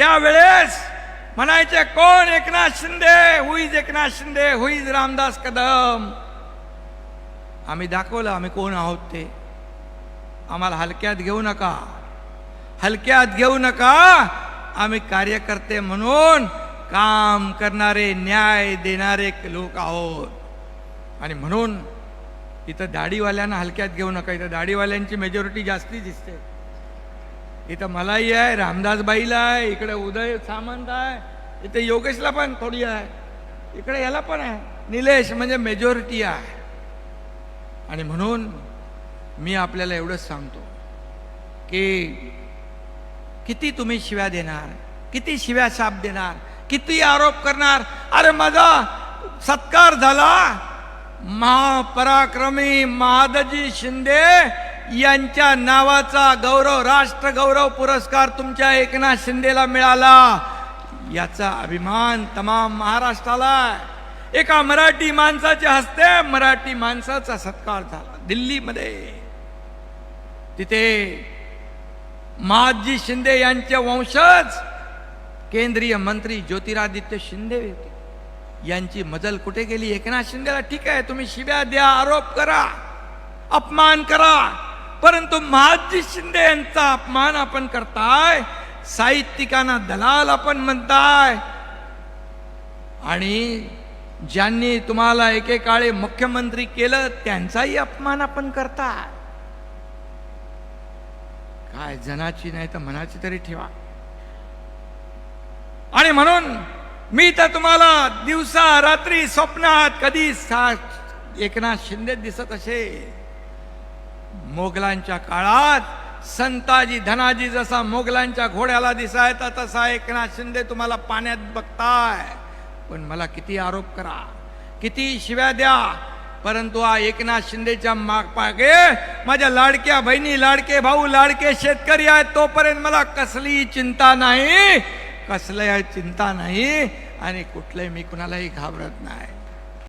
त्यावेळेस म्हणायचे कोण Eknath Shinde, who is Eknath Shinde, who is Ramdas Kadam. आम्ही दाखवलं आम्ही कोण आहोत ते. आम्हाला हलक्यात घेऊ नका, हलक्यात घेऊ नका. आम्ही कार्यकर्ते म्हणून काम करणारे, न्याय देणारे लोक आहोत. आणि म्हणून इथं दाढीवाल्यांना हलक्यात घेऊ नका. इथं दाढीवाल्यांची मेजॉरिटी जास्ती दिसते. इथं मलाही आहे, रामदासबाईला आहे, इकडे उदय सामंत आहे, इथे योगेशला पण थोडी आहे, इकडे याला पण आहे, निलेश, म्हणजे मेजॉरिटी आहे. आणि म्हणून मी आपल्याला एवढंच सांगतो की किती तुम्ही शिव्या देणार, किती शिव्या शाप देणार, किती आरोप करणार. अरे माझा सत्कार झाला, महापराक्रमी महादजी शिंदे यांच्या नावाचा गौरव, राष्ट्रगौरव पुरस्कार तुमच्या एकनाथ शिंदेला मिळाला, याचा अभिमान तमाम महाराष्ट्राला आहे. एका मराठी माणसाच्या हस्ते मराठी माणसाचा सत्कार झाला दिल्लीमध्ये. तिथे महादजी शिंदे यांचे वंशज केंद्रीय मंत्री ज्योतिरादित्य शिंदे होते. यांची मजल कुठे गेली? एकनाथ शिंदेला ठीक आहे तुम्ही शिव्या द्या, आरोप करा, अपमान करा, परंतु महादजी शिंदे यांचा अपमान आपण करताय, साहित्यिकांना दलाल आपण म्हणताय, आणि ज्यांनी तुम्हाला एकेकाळी मुख्यमंत्री केलं त्यांचाही अपमान आपण करताय. काय जनाची नाही तर मनाची तरी ठेवा. आणि म्हणून मी तर तुम्हाला दिवसा रात्री स्वप्नात कधी एकनाथ शिंदे दिसत असे. मोगलांच्या काळात संताजी धनाजी जसा मोगलांच्या घोड्याला दिसायचा तसा एकनाथ शिंदे तुम्हाला पाण्यात बघताय. पण मला किती आरोप करा, किती शिव्या द्या, परंतु हा एकनाथ शिंदेच्या मागे माझ्या लाडक्या बहिणी, लाडके भाऊ, लाडके शेतकरी आहेत, तोपर्यंत मला कसली चिंता नाही, कसली चिंता नाही, आणि कुठलंही मी कुणालाही घाबरत नाही.